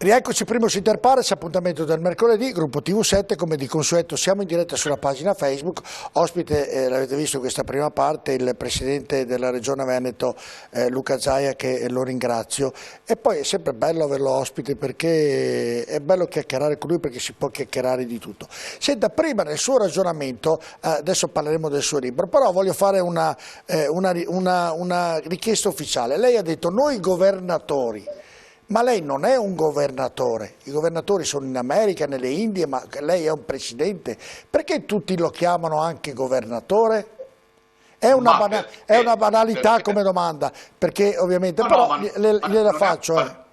Rieccoci, primo su Interpares, appuntamento del mercoledì, gruppo TV7, come di consueto siamo in diretta sulla pagina Facebook, ospite, l'avete visto questa prima parte, il presidente della regione Veneto Luca Zaia, che lo ringrazio, e poi è sempre bello averlo ospite perché è bello chiacchierare con lui, perché si può chiacchierare di tutto. Senta, prima nel suo ragionamento, adesso parleremo del suo libro, però voglio fare una richiesta ufficiale. Lei ha detto noi governatori. Ma lei non è un governatore, i governatori sono in America, nelle Indie, ma lei è un presidente. Perché tutti lo chiamano anche governatore? È una banalità come domanda, perché ovviamente, no, però gliela faccio.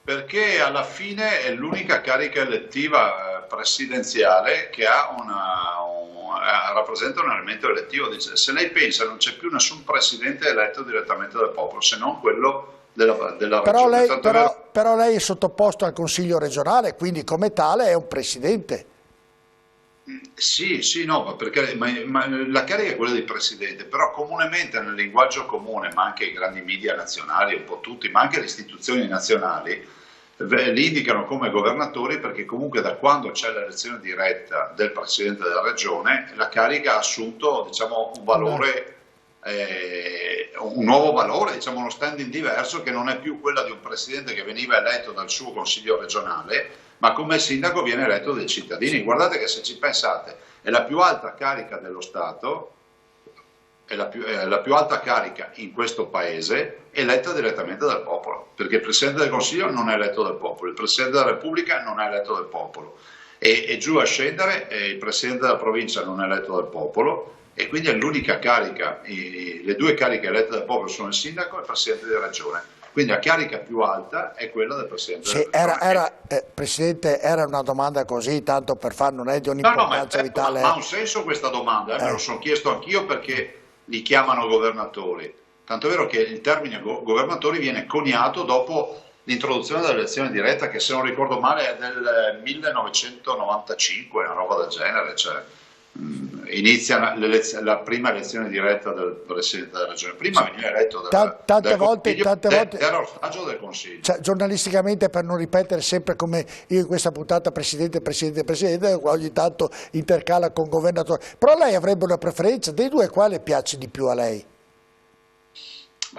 Perché alla fine è l'unica carica elettiva presidenziale che rappresenta un elemento elettivo. Se lei pensa non c'è più nessun presidente eletto direttamente dal popolo, se non quello della regione. Però lei è sottoposto al Consiglio regionale, quindi come tale è un presidente. Sì, no, perché ma la carica è quella di presidente, però comunemente nel linguaggio comune, ma anche i grandi media nazionali, un po' tutti, ma anche le istituzioni nazionali, li indicano come governatori perché comunque da quando c'è l'elezione diretta del presidente della regione, la carica ha assunto, diciamo, un valore. Un nuovo valore, diciamo uno standing diverso, che non è più quella di un presidente che veniva eletto dal suo consiglio regionale, ma come il sindaco viene eletto dai cittadini. Guardate che, se ci pensate, è la più alta carica dello Stato, è la più alta carica in questo paese eletta direttamente dal popolo, perché il presidente del consiglio non è eletto dal popolo, il presidente della repubblica non è eletto dal popolo, e giù a scendere il presidente della provincia non è eletto dal popolo. E quindi è l'unica carica, le due cariche elette dal popolo sono il sindaco e il presidente della regione. Quindi la carica più alta è quella del presidente della regione. Presidente, era una domanda così, tanto per fare, non è di un'importanza vitale. Ma ha un senso questa domanda, me lo sono chiesto anch'io, perché li chiamano governatori. Tanto è vero che il termine governatori viene coniato dopo l'introduzione dell'elezione diretta, che se non ricordo male è del 1995, una roba del genere, cioè inizia la prima elezione diretta del presidente della regione. Prima veniva eletto tante volte era ostaggio del consiglio. Cioè, giornalisticamente, per non ripetere sempre come io in questa puntata presidente, ogni tanto intercala con governatore. Però lei avrebbe una preferenza dei due, quale piace di più a lei?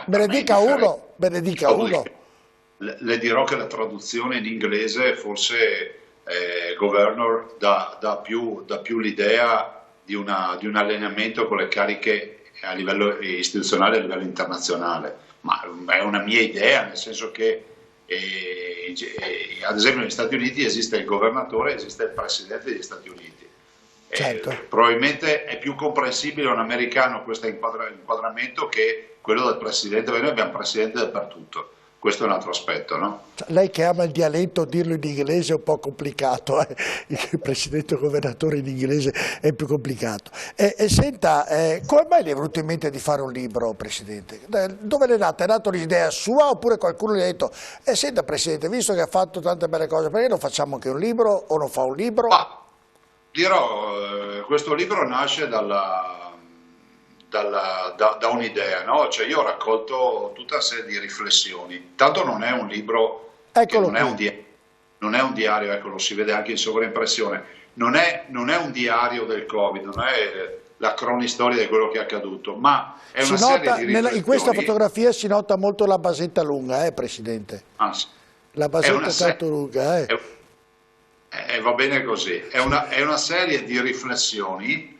Me ne dica uno. Le dirò che la traduzione in inglese forse governor dà più l'idea di un allineamento con le cariche a livello istituzionale, a livello internazionale, ma è una mia idea, nel senso che ad esempio negli Stati Uniti esiste il governatore, esiste il presidente degli Stati Uniti. Certo. Probabilmente è più comprensibile a un americano questo inquadramento che quello del presidente, perché noi abbiamo presidente dappertutto. Questo è un altro aspetto, no? Lei che ama il dialetto, dirlo in inglese è un po' complicato, il presidente governatore in inglese è più complicato. Senta, come mai le è venuto in mente di fare un libro, Presidente? Dove l'è nata? È nata un'idea sua oppure qualcuno gli ha detto senta Presidente, visto che ha fatto tante belle cose, perché non facciamo anche un libro o non fa un libro? Ma dirò, questo libro nasce da un'idea, no? Cioè io ho raccolto tutta una serie di riflessioni. Tanto non è un libro, non è un diario, ecco, lo si vede anche in sovraimpressione, non è un diario del Covid, non è la cronistoria di quello che è accaduto, ma è una serie di riflessioni. In questa fotografia si nota molto la basetta lunga, Presidente? Sì. La basetta è tanto lunga, va bene così, è una serie di riflessioni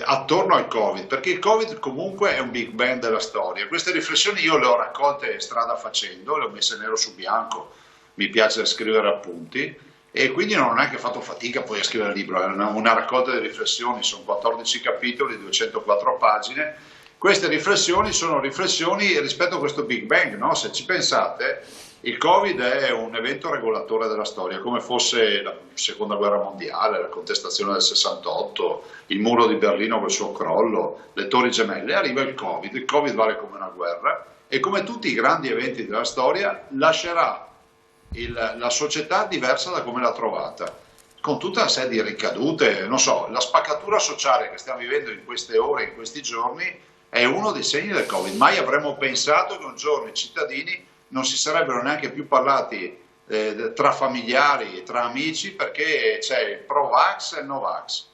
attorno al Covid, perché il Covid comunque è un big bang della storia. Queste riflessioni io le ho raccolte strada facendo, le ho messe nero su bianco, mi piace scrivere appunti, e quindi non ho neanche fatto fatica poi a scrivere il libro, è una raccolta di riflessioni, sono 14 capitoli, 204 pagine. Queste riflessioni sono riflessioni rispetto a questo big bang, no? Se ci pensate, il Covid è un evento regolatore della storia, come fosse la seconda guerra mondiale, la contestazione del 68, il muro di Berlino col suo crollo, le torri gemelle. Arriva il Covid vale come una guerra, e come tutti i grandi eventi della storia lascerà la società diversa da come l'ha trovata, con tutta una serie di ricadute. Non so, la spaccatura sociale che stiamo vivendo in queste ore, in questi giorni, è uno dei segni del Covid. Mai avremmo pensato che un giorno i cittadini non si sarebbero neanche più parlati tra familiari, tra amici, perché c'è il pro-vax e il no-vax.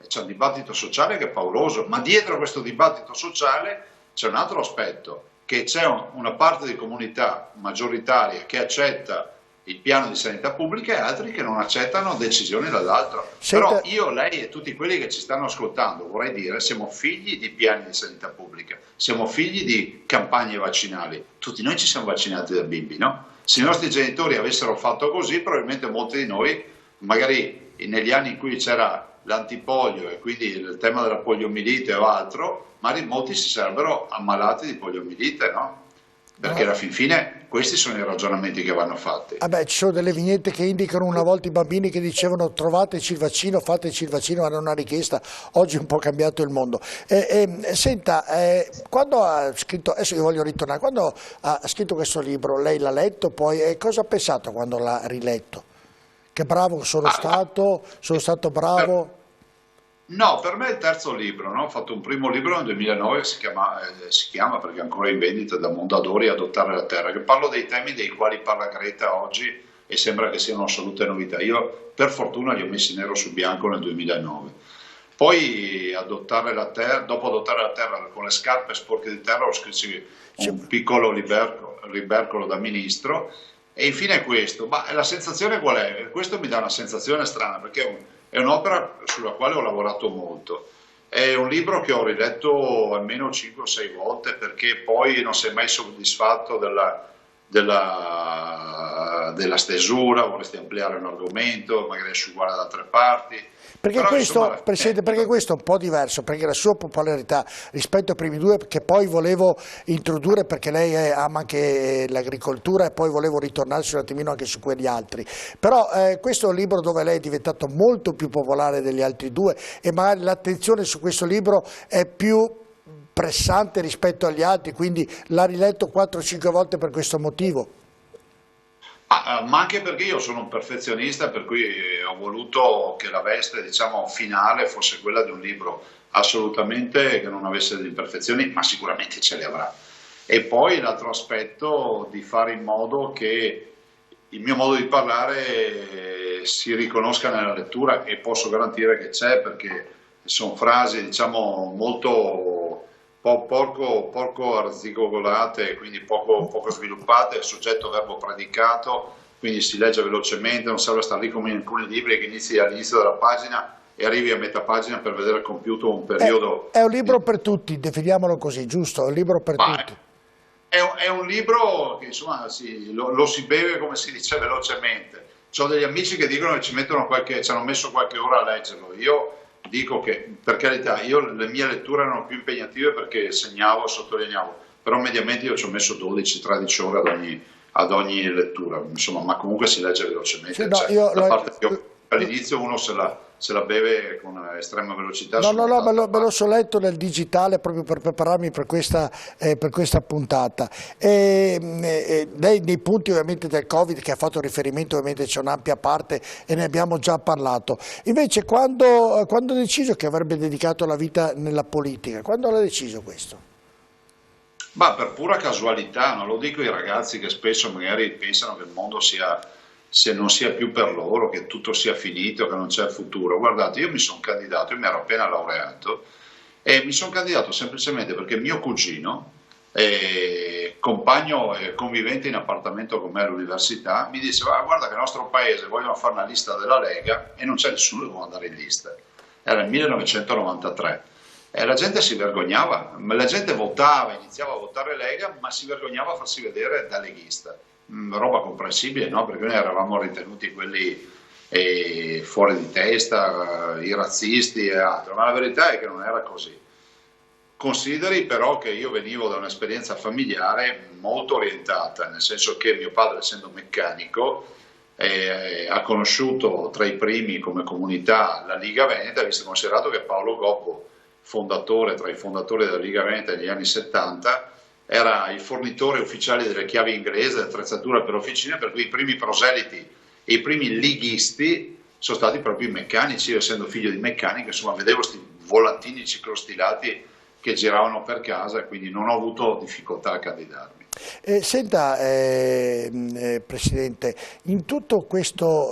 C'è un dibattito sociale che è pauroso, ma dietro questo dibattito sociale c'è un altro aspetto, che c'è una parte di comunità maggioritaria che accetta il piano di sanità pubblica e altri che non accettano decisioni dall'altro. Però io, lei e tutti quelli che ci stanno ascoltando, vorrei dire, siamo figli di piani di sanità pubblica, siamo figli di campagne vaccinali, tutti noi ci siamo vaccinati da bimbi, no? Se i nostri genitori avessero fatto così, probabilmente molti di noi, magari negli anni in cui c'era l'antipolio e quindi il tema della poliomielite o altro, magari molti si sarebbero ammalati di poliomielite, no? Perché alla fin fine questi sono i ragionamenti che vanno fatti. Ci sono delle vignette che indicano una volta i bambini che dicevano trovateci il vaccino, fateci il vaccino, era una richiesta, oggi è un po' cambiato il mondo. Senta, quando ha scritto, adesso io voglio ritornare, quando ha scritto questo libro, lei l'ha letto poi e cosa ha pensato quando l'ha riletto? Che bravo sono stato bravo? No, per me è il terzo libro, no? Ho fatto un primo libro nel 2009 che si chiama perché è ancora in vendita, Da Mondadori a Adottare la Terra, che parlo dei temi dei quali parla Greta oggi e sembra che siano assolute novità. Io per fortuna li ho messi nero su bianco nel 2009. Poi dopo Adottare la Terra con le scarpe sporche di terra ho scritto un piccolo libercolo da ministro e infine questo. Ma la sensazione qual è? Questo mi dà una sensazione strana perché è un'opera sulla quale ho lavorato molto, è un libro che ho riletto almeno 5 o 6 volte perché poi non sei mai soddisfatto della stesura, vorresti ampliare un argomento, magari asciugare da altre parti. Perché però, questo, insomma, Presidente, perché questo è un po' diverso, perché la sua popolarità rispetto ai primi due, che poi volevo introdurre perché lei ama anche l'agricoltura e poi volevo ritornarsi un attimino anche su quegli altri, però questo è un libro dove lei è diventato molto più popolare degli altri due e magari l'attenzione su questo libro è più pressante rispetto agli altri, quindi l'ha riletto 4-5 volte per questo motivo. Ma anche perché io sono un perfezionista, per cui ho voluto che la veste, diciamo, finale fosse quella di un libro assolutamente che non avesse delle imperfezioni, ma sicuramente ce le avrà. E poi l'altro aspetto di fare in modo che il mio modo di parlare si riconosca nella lettura e posso garantire che c'è perché sono frasi, diciamo, molto poco arzigogolate, quindi poco sviluppate, soggetto verbo predicato, quindi si legge velocemente, non serve stare lì come in alcuni libri che inizi all'inizio della pagina e arrivi a metà pagina per vedere compiuto un periodo. È un libro per tutti, definiamolo così, giusto? È un libro per tutti. È un libro che insomma lo si beve, come si dice, velocemente. Ho degli amici che dicono che ci hanno messo qualche ora a leggerlo. Io dico che, per carità, le mie letture erano più impegnative perché segnavo e sottolineavo, però mediamente io ci ho messo 12-13 ore ad ogni lettura, insomma, ma comunque si legge velocemente. Sì, no, la parte che all'inizio uno se la beve con estrema velocità. Me lo so letto nel digitale proprio per prepararmi per questa puntata. Lei nei punti ovviamente del Covid che ha fatto riferimento, ovviamente c'è un'ampia parte e ne abbiamo già parlato. Invece quando ha deciso che avrebbe dedicato la vita nella politica? Quando l'ha deciso questo? Ma per pura casualità, non lo dico ai ragazzi che spesso magari pensano che il mondo non sia più per loro, che tutto sia finito, che non c'è futuro. Guardate, io mi sono candidato, io mi ero appena laureato e mi sono candidato semplicemente perché mio cugino, compagno e convivente in appartamento con me all'università, mi diceva: guarda che nel nostro paese vogliono fare una lista della Lega e non c'è nessuno che vuole andare in lista. Era il 1993. E la gente si vergognava, la gente votava, iniziava a votare Lega, ma si vergognava a farsi vedere da leghista. Roba comprensibile, no? Perché noi eravamo ritenuti quelli fuori di testa, i razzisti e altro, ma la verità è che non era così. Consideri però che io venivo da un'esperienza familiare molto orientata, nel senso che mio padre, essendo meccanico, ha conosciuto tra i primi come comunità la Liga Veneta, visto e considerato che Paolo Gobbo, tra i fondatori della Liga Veneta negli anni 70, era il fornitore ufficiale delle chiavi inglesi, dell'attrezzatura per officine, per cui i primi proseliti e i primi lighisti sono stati proprio i meccanici. Io, essendo figlio di meccanico, insomma, vedevo questi volantini ciclostilati che giravano per casa e quindi non ho avuto difficoltà a candidarmi. Senta, Presidente, in tutto questo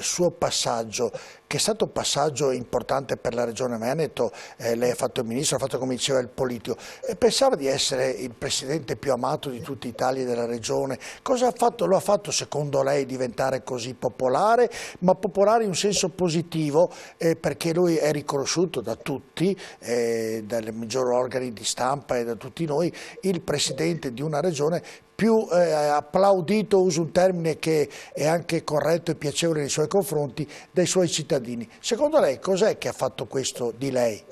suo passaggio, che è stato un passaggio importante per la Regione Veneto, lei ha fatto il ministro, ha fatto come diceva il politico, pensava di essere il Presidente più amato di tutta Italia e della Regione. Cosa ha fatto? Lo ha fatto secondo lei diventare così popolare, ma popolare in un senso positivo, perché lui è riconosciuto da tutti, dai maggiori organi di stampa e da tutti noi, il Presidente di una Regione più applaudito, uso un termine che è anche corretto e piacevole nei suoi confronti, dai suoi cittadini. Secondo lei cos'è che ha fatto questo di lei?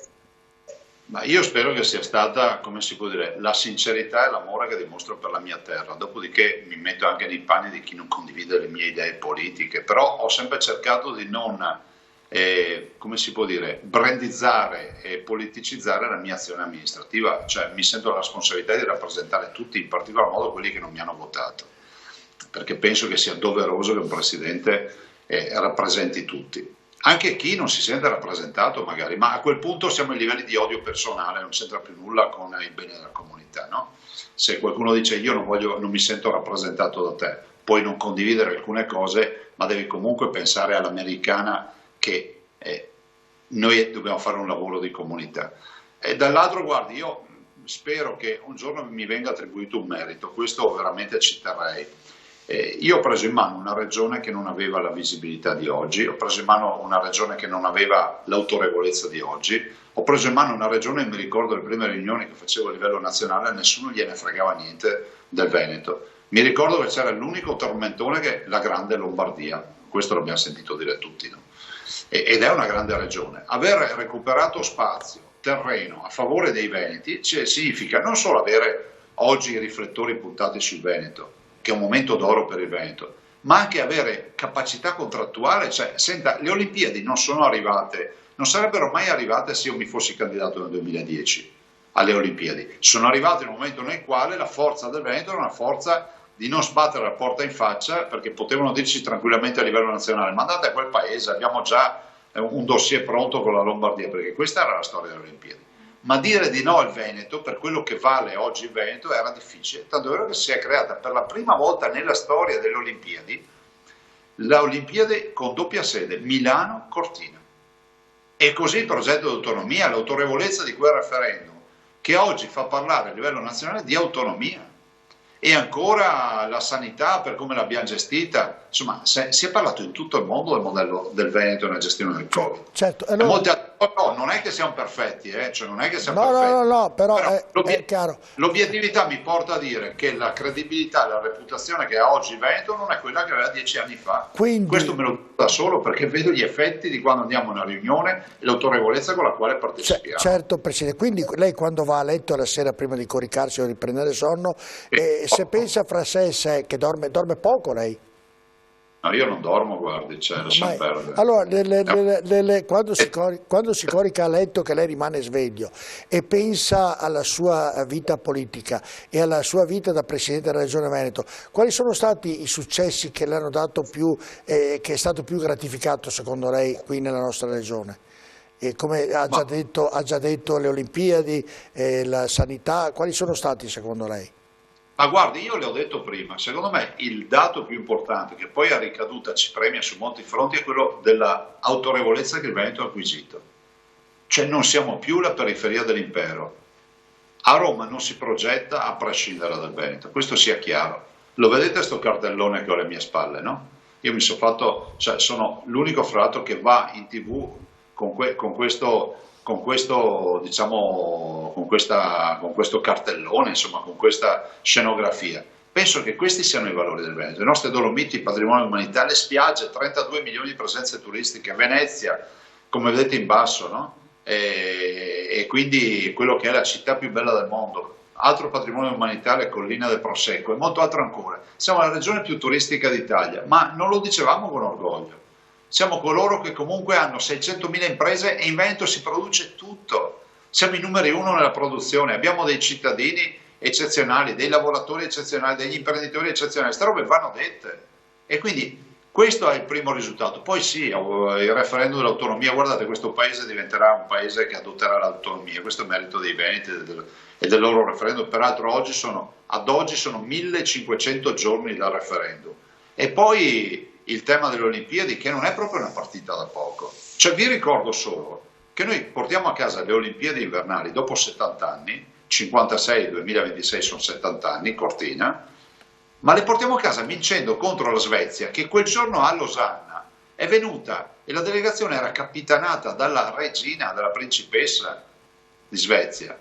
Ma io spero che sia stata, come si può dire, la sincerità e l'amore che dimostro per la mia terra, dopodiché mi metto anche nei panni di chi non condivide le mie idee politiche, però ho sempre cercato di non, come si può dire, brandizzare e politicizzare la mia azione amministrativa, cioè mi sento la responsabilità di rappresentare tutti, in particolar modo quelli che non mi hanno votato, perché penso che sia doveroso che un Presidente rappresenti tutti. Anche chi non si sente rappresentato magari, ma a quel punto siamo ai livelli di odio personale, non c'entra più nulla con il bene della comunità, no? Se qualcuno dice io non mi sento rappresentato da te, puoi non condividere alcune cose, ma devi comunque pensare all'americana che noi dobbiamo fare un lavoro di comunità. E dall'altro, guardi, io spero che un giorno mi venga attribuito un merito, questo veramente ci terrei. Io ho preso in mano una regione che non aveva la visibilità di oggi, ho preso in mano una regione che non aveva l'autorevolezza di oggi, ho preso in mano una regione, mi ricordo le prime riunioni che facevo a livello nazionale, nessuno gliene fregava niente del Veneto. Mi ricordo che c'era l'unico tormentone che è la grande Lombardia, questo l'abbiamo sentito dire tutti, no? Ed è una grande regione. Aver recuperato spazio, terreno a favore dei veneti significa non solo avere oggi i riflettori puntati sul Veneto, che è un momento d'oro per il Veneto, ma anche avere capacità contrattuale, cioè, senta, le Olimpiadi non sono arrivate, non sarebbero mai arrivate se io mi fossi candidato nel 2010 alle Olimpiadi, sono arrivate in un momento nel quale la forza del Veneto era una forza di non sbattere la porta in faccia, perché potevano dirci tranquillamente a livello nazionale, ma andate a quel paese, abbiamo già un dossier pronto con la Lombardia, perché questa era la storia delle Olimpiadi. Ma dire di no al Veneto, per quello che vale oggi il Veneto, era difficile, tanto è vero che si è creata per la prima volta nella storia delle Olimpiadi la Olimpiade con doppia sede, Milano-Cortina. E così il progetto di autonomia, l'autorevolezza di quel referendum, che oggi fa parlare a livello nazionale di autonomia. E ancora la sanità per come l'abbiamo gestita, insomma si è parlato in tutto il mondo del modello del Veneto nella gestione del Covid. Certo, allora... no, non è che siamo perfetti, cioè non è che siamo perfetti. No, però è chiaro. L'obiettività mi porta a dire che la credibilità e la reputazione che ha oggi il Veneto non è quella che aveva 10 anni fa. Quindi... Questo me lo dico da solo perché vedo gli effetti di quando andiamo a una riunione e l'autorevolezza con la quale partecipiamo. Certo, Presidente, quindi lei quando va a letto la sera prima di coricarsi o di prendere sonno, se pensa fra sé e sé che dorme poco lei? No, io non dormo, guardi, cioè, lasciamo perdere. Allora, quando si corica a letto che lei rimane sveglio e pensa alla sua vita politica e alla sua vita da Presidente della Regione Veneto, quali sono stati i successi che le hanno dato più, che è stato più gratificato secondo lei qui nella nostra Regione? E come ha già detto le Olimpiadi, la sanità, quali sono stati secondo lei? Ma guardi, io le ho detto prima, secondo me il dato più importante che poi ha ricaduta, ci premia su molti fronti, è quello dell'autorevolezza che il Veneto ha acquisito. Cioè non siamo più la periferia dell'impero. A Roma non si progetta a prescindere dal Veneto, questo sia chiaro. Lo vedete sto cartellone che ho alle mie spalle, no? Io mi sono fatto, cioè sono l'unico fra l'altro che va in TV con questo cartellone, insomma, con questa scenografia. Penso che questi siano i valori del Veneto. Le nostre Dolomiti, patrimonio dell'umanità, le spiagge, 32 milioni di presenze turistiche, Venezia, come vedete in basso, no? E quindi quello che è la città più bella del mondo. Altro patrimonio dell'umanità, le colline del Prosecco e molto altro ancora. Siamo la regione più turistica d'Italia, ma non lo dicevamo con orgoglio. Siamo coloro che comunque hanno 600.000 imprese e in Veneto si produce tutto. Siamo i numeri uno nella produzione, abbiamo dei cittadini eccezionali, dei lavoratori eccezionali, degli imprenditori eccezionali. Queste robe vanno dette. E quindi Questo è il primo risultato. Poi sì, il referendum dell'autonomia, guardate, questo paese diventerà un paese che adotterà l'autonomia, questo è merito dei veneti e del loro referendum. Peraltro ad oggi sono 1500 giorni dal referendum. E poi il tema delle Olimpiadi, che non è proprio una partita da poco. Cioè, vi ricordo solo che noi portiamo a casa le Olimpiadi invernali dopo 70 anni, 56, 2026 sono 70 anni, Cortina, ma le portiamo a casa vincendo contro la Svezia, che quel giorno a Losanna è venuta e la delegazione era capitanata dalla regina, dalla principessa di Svezia.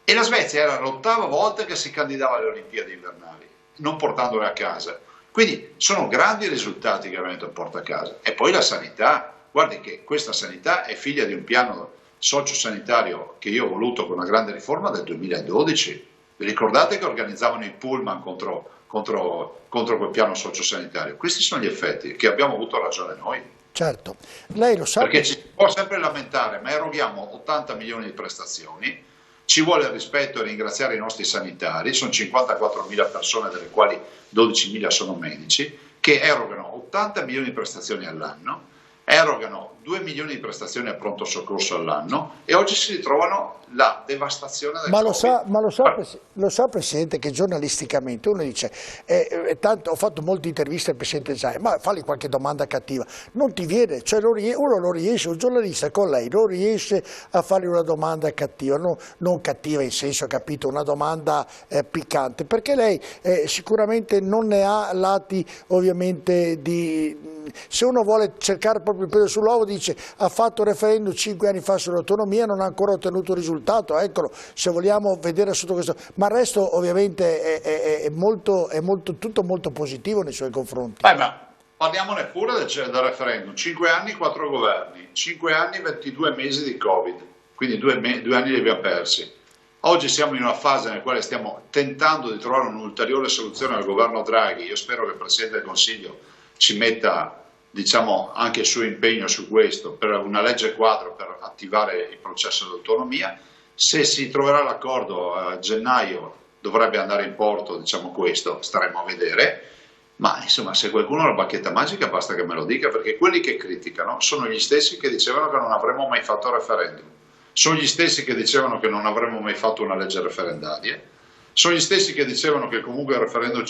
E la Svezia era l'8ª volta che si candidava alle Olimpiadi invernali, non portandole a casa. Quindi sono grandi risultati che veramente porta a casa. E poi la sanità, guardi che questa sanità è figlia di un piano sociosanitario che io ho voluto con una grande riforma del 2012. Vi ricordate che organizzavano i pullman contro quel piano sociosanitario? Questi sono gli effetti che abbiamo avuto ragione noi. Certo, lei lo sa. Perché ci si può sempre lamentare, ma eroghiamo 80 milioni di prestazioni, ci vuole il rispetto e ringraziare i nostri sanitari, sono 54.000 persone, delle quali 12.000 sono medici, che erogano 80 milioni di prestazioni all'anno, erogano 2 milioni di prestazioni a pronto soccorso all'anno e oggi si ritrovano la devastazione del Covid. Lo sa Presidente che giornalisticamente uno dice, tanto ho fatto molte interviste al Presidente Zaia, ma fagli qualche domanda cattiva, non ti viene, cioè uno non riesce, un giornalista con lei non riesce a fargli una domanda cattiva, non cattiva in senso, capito, una domanda piccante, perché lei sicuramente non ne ha lati ovviamente se uno vuole cercare proprio il pelo sull'uovo dice ha fatto referendum 5 anni fa sull'autonomia, non ha ancora ottenuto risultato, eccolo, se vogliamo vedere sotto questo, ma il resto ovviamente è tutto molto positivo nei suoi confronti. Ma parliamone pure del referendum, 5 anni, 4 governi, 5 anni, 22 mesi di Covid, quindi 2 anni li abbiamo persi. Oggi siamo in una fase nella quale stiamo tentando di trovare un'ulteriore soluzione al governo Draghi, io spero che il Presidente del Consiglio ci metta anche il suo impegno su questo, per una legge quadro per attivare il processo di autonomia. Se si troverà l'accordo a gennaio dovrebbe andare in porto, questo, staremo a vedere, ma insomma se qualcuno ha la bacchetta magica basta che me lo dica, perché quelli che criticano sono gli stessi che dicevano che non avremmo mai fatto il referendum, sono gli stessi che dicevano che non avremmo mai fatto una legge referendaria, sono gli stessi che dicevano che comunque il referendum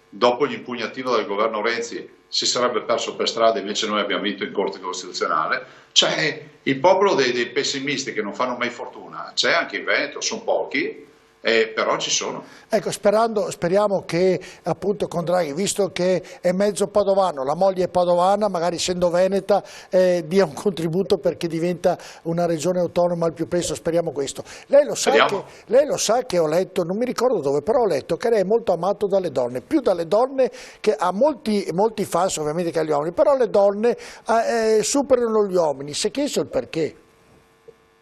dopo l'impugnativo del governo Renzi si sarebbe perso per strada, invece noi abbiamo vinto in Corte Costituzionale. C'è il popolo dei pessimisti che non fanno mai fortuna, c'è anche in Veneto, sono pochi, però ci sono. Ecco, speriamo che appunto con Draghi, visto che è mezzo padovano, la moglie è padovana, magari essendo veneta, dia un contributo perché diventa una regione autonoma al più presto, speriamo questo. Lei lo sa che ho letto, non mi ricordo dove, però ho letto che lei è molto amato dalle donne, più dalle donne che ha molti fans ovviamente che agli uomini, però le donne superano gli uomini, si è chiesto il perché?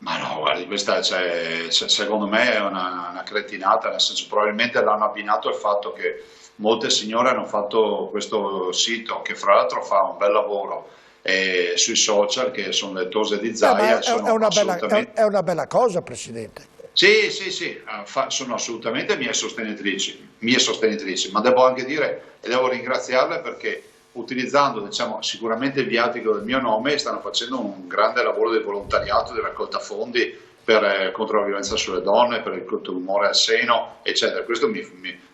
Ma no, guardi, questa secondo me è una cretinata, nel senso probabilmente l'hanno abbinato al fatto che molte signore hanno fatto questo sito, che fra l'altro fa un bel lavoro sui social, che sono lettose di Zaia. È una bella cosa, Presidente. Sì, sono assolutamente mie sostenitrici, ma devo anche dire, e devo ringraziarle perché utilizzando sicuramente il viatico del mio nome stanno facendo un grande lavoro di volontariato, di raccolta fondi contro la violenza sulle donne, per il tumore al seno, eccetera. Questo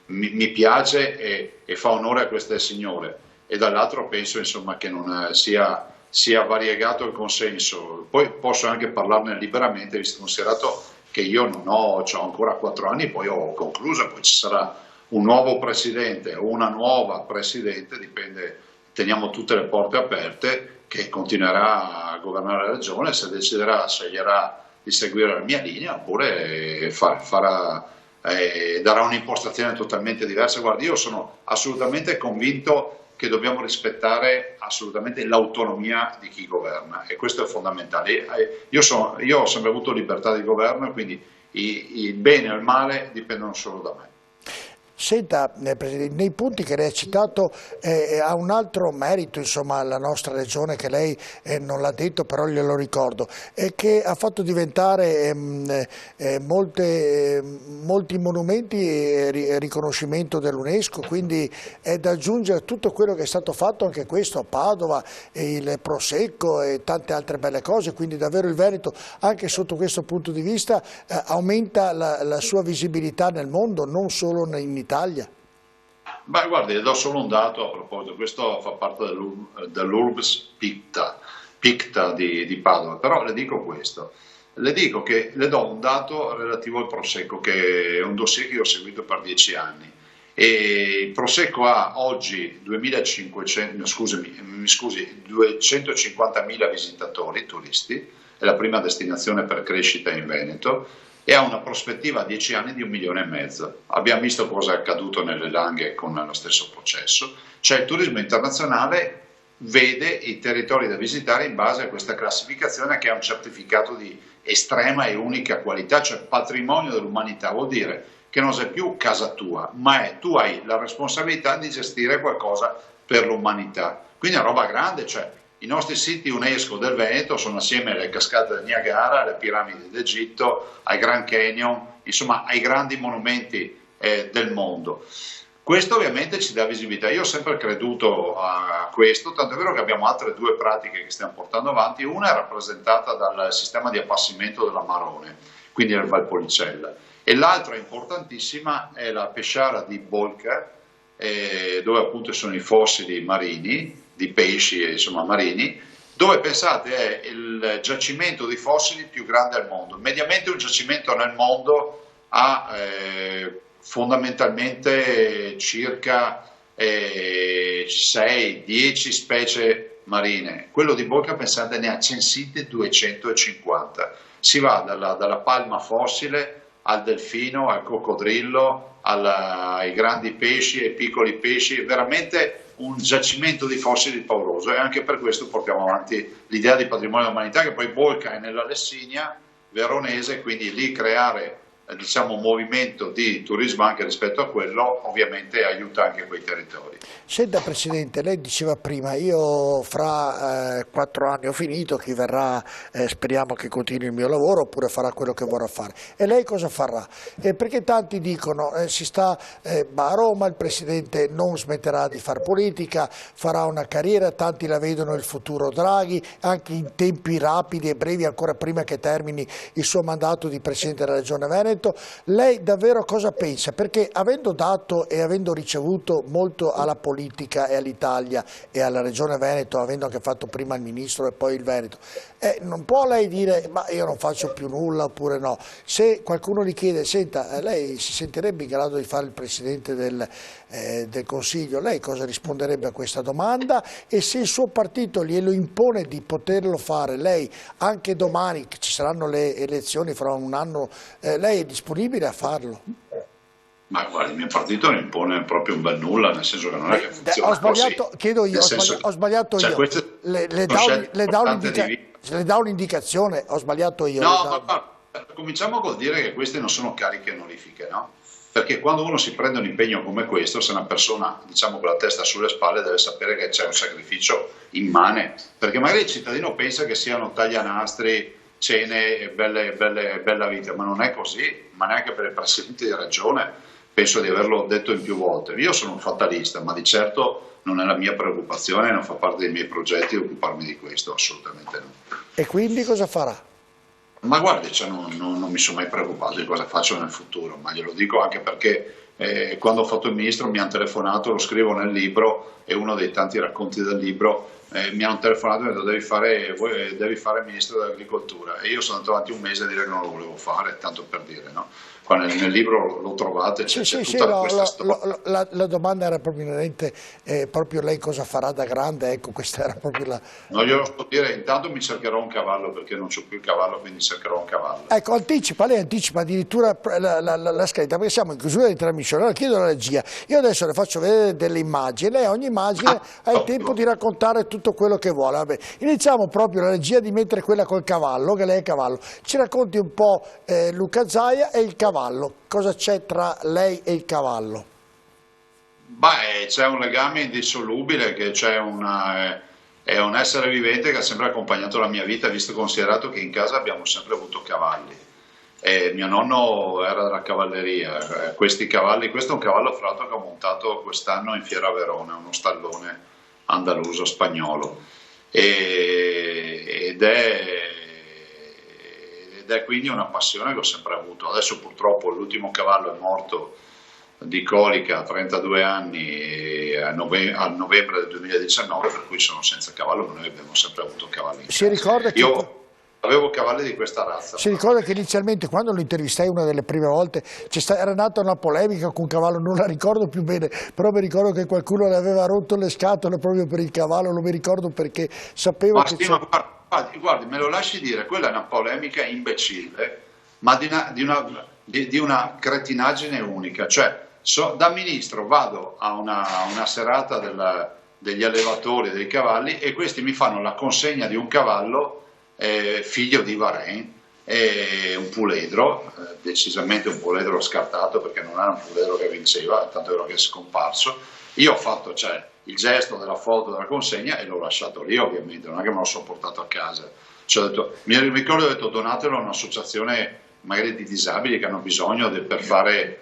mi piace e fa onore a queste signore, e dall'altro penso che non sia variegato il consenso. Poi posso anche parlarne liberamente, visto considerato che io ho ancora 4 anni, poi ho concluso, poi ci sarà un nuovo presidente o una nuova presidente, dipende, teniamo tutte le porte aperte, che continuerà a governare la regione, se sceglierà di seguire la mia linea oppure darà un'impostazione totalmente diversa. Guardi, io sono assolutamente convinto che dobbiamo rispettare assolutamente l'autonomia di chi governa, e questo è fondamentale. Io ho sempre avuto libertà di governo, quindi il bene e il male dipendono solo da me. Senta, Presidente, nei punti che lei ha citato ha un altro merito, insomma, la nostra regione, che lei non l'ha detto, però glielo ricordo, che ha fatto diventare molti monumenti e riconoscimento dell'UNESCO, quindi è da aggiungere tutto quello che è stato fatto, anche questo a Padova, il Prosecco e tante altre belle cose, quindi davvero il Veneto, anche sotto questo punto di vista, aumenta la sua visibilità nel mondo, non solo in Italia. Beh, guardi, le do solo un dato a proposito, questo fa parte dell'Urbs Picta di Padova, però le dico questo, le dico che le do un dato relativo al Prosecco, che è un dossier che io ho seguito per 10 anni, e il Prosecco ha oggi 250.000 visitatori, turisti, è la prima destinazione per crescita in Veneto, e ha una prospettiva a 10 anni di 1,5 milioni. Abbiamo visto cosa è accaduto nelle Langhe con lo stesso processo, cioè il turismo internazionale vede i territori da visitare in base a questa classificazione che ha un certificato di estrema e unica qualità, cioè patrimonio dell'umanità, vuol dire che non sei più casa tua, ma tu hai la responsabilità di gestire qualcosa per l'umanità, quindi è una roba grande, cioè i nostri siti UNESCO del Veneto sono assieme alle cascate del Niagara, alle piramidi d'Egitto, ai Grand Canyon, insomma ai grandi monumenti del mondo. Questo ovviamente ci dà visibilità. Io ho sempre creduto a questo, tanto è vero che abbiamo altre due pratiche che stiamo portando avanti. Una è rappresentata dal sistema di appassimento della Marone, quindi del Valpolicella, e l'altra importantissima è la pesciara di Bolca, dove appunto sono i fossili marini, di pesci insomma marini, dove pensate è il giacimento di fossili più grande al mondo. Mediamente un giacimento nel mondo ha fondamentalmente circa 6-10 specie marine. Quello di Bolca, pensate, ne ha censite 250. Si va dalla palma fossile al delfino, al coccodrillo, ai grandi pesci, ai piccoli pesci, veramente un giacimento di fossili pauroso, e anche per questo portiamo avanti l'idea di patrimonio dell'umanità, che poi Bolca è nella Lessinia veronese, quindi lì creare diciamo un movimento di turismo anche rispetto a quello ovviamente aiuta anche quei territori. Senta Presidente, lei diceva prima, io fra 4 anni ho finito, chi verrà speriamo che continui il mio lavoro oppure farà quello che vorrà fare. E lei cosa farà? Perché tanti dicono a Roma il Presidente non smetterà di fare politica, farà una carriera, tanti la vedono il futuro Draghi, anche in tempi rapidi e brevi, ancora prima che termini il suo mandato di Presidente della Regione Veneto. Lei davvero cosa pensa? Perché avendo dato e avendo ricevuto molto alla politica e all'Italia e alla Regione Veneto, avendo anche fatto prima il Ministro e poi il Veneto, non può lei dire ma io non faccio più nulla oppure no. Se qualcuno gli chiede, senta, lei si sentirebbe in grado di fare il Presidente del Consiglio, lei cosa risponderebbe a questa domanda? E se il suo partito glielo impone di poterlo fare, lei anche domani, che ci saranno le elezioni fra un anno, lei è disponibile a farlo? Ma guarda, il mio partito non impone proprio un bel nulla, nel senso che non è che funziona ho sbagliato, così. Chiedo io, ho sbagliato io. Le dà un'indicazione, ho sbagliato io. No, ma cominciamo col dire che queste non sono cariche onorifiche, no? Perché quando uno si prende un impegno come questo, se una persona, diciamo, con la testa sulle spalle, deve sapere che c'è un sacrificio immane, perché magari il cittadino pensa che siano taglianastri, cene e bella vita, ma non è così, ma neanche per il Presidente di Regione, penso di averlo detto in più volte. Io sono un fatalista, ma di certo non è la mia preoccupazione, non fa parte dei miei progetti occuparmi di questo, assolutamente no. E quindi cosa farà? Ma guardi, cioè non mi sono mai preoccupato di cosa faccio nel futuro, ma glielo dico anche perché quando ho fatto il ministro mi hanno telefonato, lo scrivo nel libro, è uno dei tanti racconti del libro, mi hanno telefonato e mi hanno detto devi fare ministro dell'agricoltura, e io sono andato avanti un mese a dire che non lo volevo fare, tanto per dire, no? Qua nel libro lo trovate, c'è tutta questa storia. La domanda era proprio inerente, proprio lei cosa farà da grande, ecco, questa era proprio la... No, io lo so dire, intanto mi cercherò un cavallo, perché non c'ho più il cavallo, quindi cercherò un cavallo. Ecco, lei anticipa addirittura la scritta, perché siamo in chiusura di trasmissione, allora chiedo alla regia, io adesso le faccio vedere delle immagini, lei ogni immagine ha il tempo di raccontare tutto quello che vuole. Vabbè, iniziamo proprio la regia di mettere quella col cavallo, che lei è cavallo, ci racconti un po' Luca Zaia e il cavallo. Cosa c'è tra lei e il cavallo? Beh, c'è un legame indissolubile, che è un essere vivente che ha sempre accompagnato la mia vita, visto e considerato che in casa abbiamo sempre avuto cavalli. E mio nonno era della cavalleria, questi cavalli, questo è un cavallo fra l'altro che ho montato quest'anno in Fiera Verona, uno stallone andaluso spagnolo. Ed è quindi una passione che ho sempre avuto. Adesso purtroppo l'ultimo cavallo è morto di colica a 32 anni a novembre del 2019, per cui sono senza cavallo, ma noi abbiamo sempre avuto cavalli in Si casa. ricorda che... Io avevo cavalli di questa razza. Si ricorda che inizialmente, quando lo intervistai una delle prime volte, era nata una polemica con un cavallo, non la ricordo più bene, però mi ricordo che qualcuno le aveva rotto le scatole proprio per il cavallo, non mi ricordo perché sapevo che Sì, ma guardi, me lo lasci dire, quella è una polemica imbecille, ma di una cretinaggine unica. Cioè, da ministro vado a una serata degli allevatori dei cavalli e questi mi fanno la consegna di un cavallo figlio di Varenne, un puledro, decisamente un puledro scartato perché non era un puledro che vinceva, tanto è vero che è scomparso. Io ho fatto il gesto della foto della consegna e l'ho lasciato lì, ovviamente, non è che me lo sono portato a casa. Cioè, mi ricordo, ho detto donatelo a un'associazione magari di disabili che hanno bisogno per fare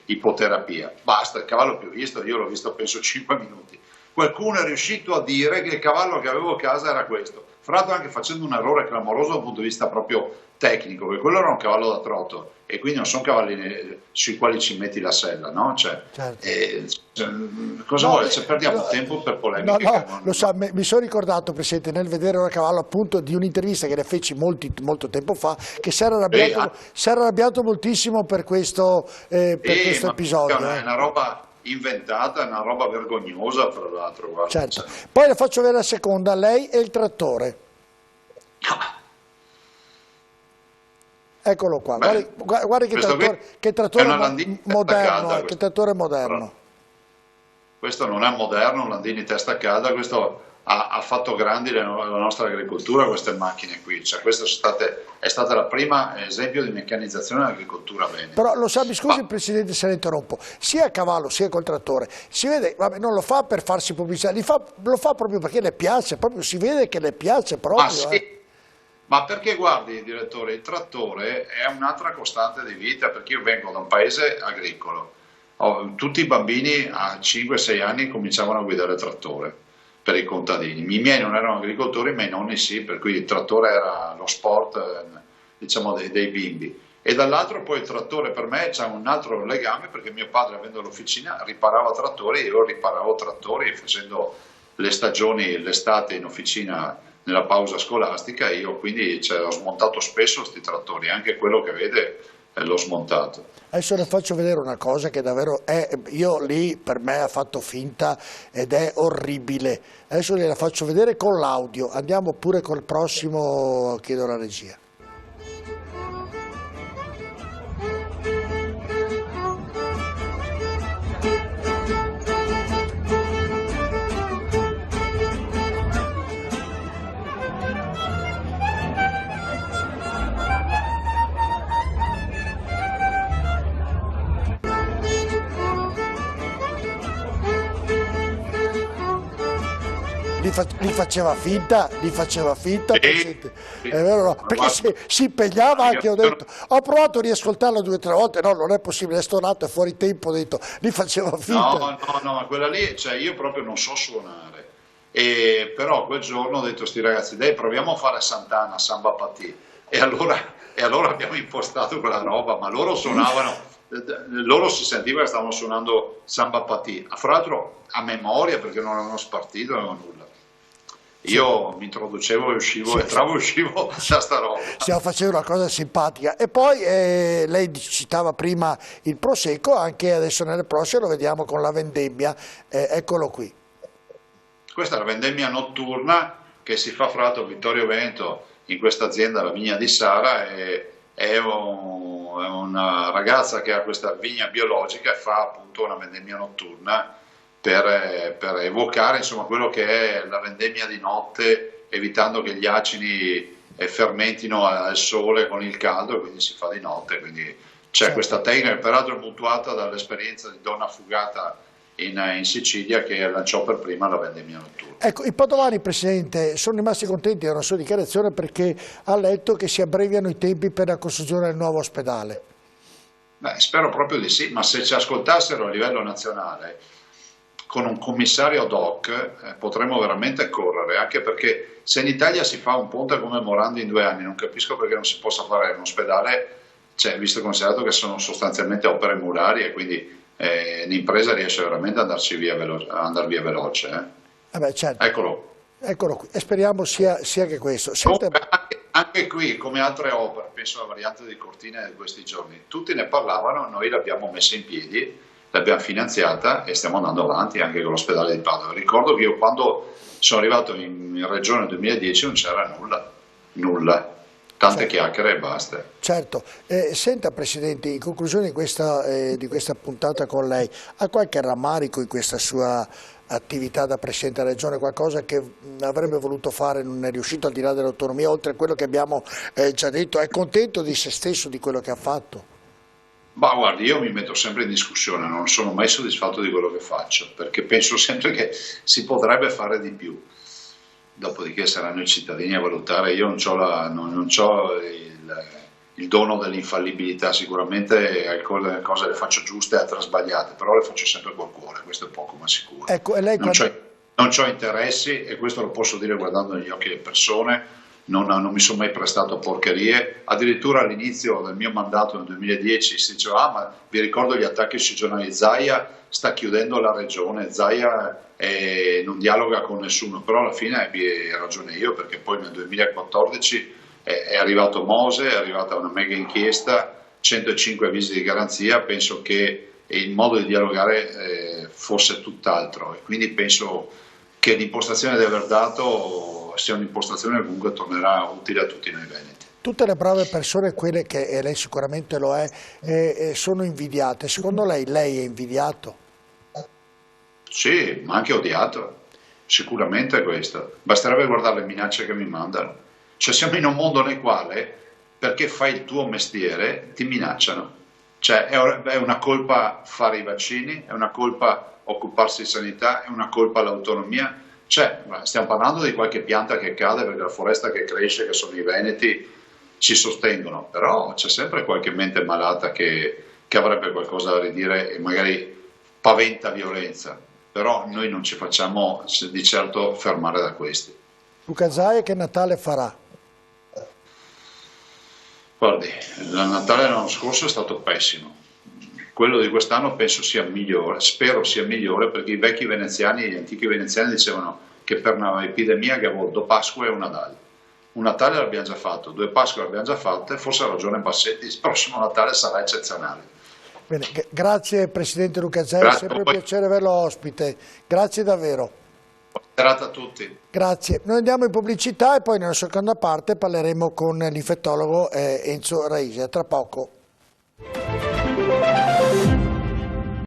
ipoterapia. Basta, il cavallo più visto, io l'ho visto penso 5 minuti. Qualcuno è riuscito a dire che il cavallo che avevo a casa era questo, fra l'altro anche facendo un errore clamoroso dal punto di vista proprio tecnico, perché quello era un cavallo da trotto e quindi non sono cavalli sui quali ci metti la sella, no? certo. Cosa No, vuole? Perdiamo tempo per polemiche. No, lo so, mi sono ricordato, Presidente, nel vedere una cavallo appunto di un'intervista che ne feci molto tempo fa, che si era arrabbiato moltissimo per questo episodio. È una roba inventata, è una roba vergognosa, fra l'altro. Certo. Poi le faccio vedere la seconda, lei e il trattore. Eccolo qua, guardi che trattore moderno, che trattore moderno. Questo non è moderno, Landini testa calda, questo ha fatto grandi la nostra agricoltura, queste macchine qui, cioè questa è stata la prima esempio di meccanizzazione dell'agricoltura bene. Però lo sa, mi scusi Presidente se la interrompo, sia a cavallo sia col trattore, si vede, vabbè, non lo fa per farsi pubblicità, lo fa proprio perché le piace, proprio si vede che le piace proprio. Sì. Ma perché guardi, direttore, il trattore è un'altra costante di vita, perché io vengo da un paese agricolo. Tutti i bambini a 5-6 anni cominciavano a guidare il trattore per i contadini. I miei non erano agricoltori, ma i nonni sì, per cui il trattore era lo sport, diciamo, dei bimbi. E dall'altro poi il trattore per me c'è un altro legame, perché mio padre, avendo l'officina, riparava trattori e io riparavo trattori facendo le stagioni, l'estate in officina nella pausa scolastica, e io quindi ho smontato spesso questi trattori, anche quello che vede l'ho smontato. Adesso le faccio vedere una cosa che davvero io lì per me ha fatto finta ed è orribile. Adesso gliela faccio vedere con l'audio, andiamo pure col prossimo, chiedo la regia. Li faceva finta, Sì, è vero, no? Perché si impegnava anche, ho provato a riascoltarlo 2 o 3 volte, no, non è possibile, è stonato, è fuori tempo, ho detto, li faceva finta. No, quella lì, cioè io proprio non so suonare, però quel giorno ho detto sti ragazzi, dai, proviamo a fare Santana, Samba Patì, e allora abbiamo impostato quella roba, ma loro suonavano. Loro si sentiva che stavano suonando Samba Patì, fra l'altro a memoria, perché non avevano spartito, non avevano nulla. Io mi introducevo e uscivo, entravo e uscivo da sta roba. Stiamo facendo una cosa simpatica. E poi lei citava prima il Prosecco, anche adesso nelle prossime lo vediamo con la vendemmia, eccolo qui. Questa è la vendemmia notturna che si fa fra l'altro a Vittorio Veneto, in questa azienda, la vigna di Sara, è una ragazza che ha questa vigna biologica e fa appunto una vendemmia notturna per evocare insomma quello che è la vendemmia di notte, evitando che gli acini fermentino al sole con il caldo, e quindi si fa di notte, quindi C'è questa tecnica, peraltro mutuata dall'esperienza di donna fugata in Sicilia, che lanciò per prima la vendemmia notturna. Ecco, i padovani, Presidente, sono rimasti contenti della sua dichiarazione perché ha letto che si abbreviano i tempi per la costruzione del nuovo ospedale. Beh, spero proprio di sì, ma se ci ascoltassero a livello nazionale, con un commissario ad hoc potremmo veramente correre, anche perché se in Italia si fa un ponte come Morandi in 2 anni, non capisco perché non si possa fare un ospedale, cioè, visto e considerato che sono sostanzialmente opere murarie e quindi l'impresa riesce veramente ad andare via veloce. Certo. Eccolo qui, e speriamo sia che questo. Anche qui, come altre opere, penso alla variante di Cortina di questi giorni, tutti ne parlavano, noi l'abbiama messa in piedi, l'abbiamo finanziata e stiamo andando avanti anche con l'ospedale di Padova. Ricordo che io quando sono arrivato in regione nel 2010 non c'era nulla. Tante chiacchiere e basta. Certo. Senta Presidente, in conclusione di questa puntata con lei, ha qualche rammarico in questa sua attività da Presidente della Regione, qualcosa che avrebbe voluto fare e non è riuscito al di là dell'autonomia, oltre a quello che abbiamo già detto? È contento di se stesso, di quello che ha fatto? Ma guardi, io mi metto sempre in discussione, non sono mai soddisfatto di quello che faccio, perché penso sempre che si potrebbe fare di più. Dopodiché saranno i cittadini a valutare. Io non ho il dono dell'infallibilità, sicuramente alcune cose le faccio giuste e altre sbagliate, però le faccio sempre col cuore, questo è poco ma sicuro. Ecco, e lei non c'ho interessi, e questo lo posso dire guardando negli occhi delle persone. Non mi sono mai prestato a porcherie, addirittura all'inizio del mio mandato nel 2010 si diceva ma vi ricordo gli attacchi sui giornali, Zaia sta chiudendo la regione, Zaia non dialoga con nessuno, però alla fine ebbi ragione io, perché poi nel 2014 è arrivato Mose, è arrivata una mega inchiesta, 105 avvisi di garanzia, penso che il modo di dialogare fosse tutt'altro, e quindi penso che l'impostazione di aver dato sia un'impostazione che comunque tornerà utile a tutti noi veneti. Tutte le brave persone, quelle che e lei sicuramente lo è, sono invidiate. Secondo lei è invidiato? Sì, ma anche odiato, sicuramente è questo. Basterebbe guardare le minacce che mi mandano. Cioè siamo in un mondo nel quale, perché fai il tuo mestiere, ti minacciano. Cioè è una colpa fare i vaccini, è una colpa occuparsi di sanità, è una colpa l'autonomia. Cioè, stiamo parlando di qualche pianta che cade perché la foresta che cresce, che sono i veneti, ci sostengono, però c'è sempre qualche mente malata che avrebbe qualcosa da ridire e magari paventa violenza, però noi non ci facciamo di certo fermare da questi. Luca Zaia che Natale farà? Guardi, il Natale dell'anno scorso è stato pessimo. Quello di quest'anno penso sia migliore, spero sia migliore, perché i vecchi veneziani, gli antichi veneziani dicevano che per un'epidemia che avevo 2 Pasque e un Natale. Un Natale l'abbiamo già fatto, 2 Pasque l'abbiamo già fatte, forse ha ragione Bassetti, il prossimo Natale sarà eccezionale. Bene, grazie Presidente Luca Zaia, è sempre un piacere averlo ospite, grazie davvero. Buona serata a tutti. Grazie, noi andiamo in pubblicità e poi nella seconda parte parleremo con l'infetologo Enzo Raisi, a tra poco.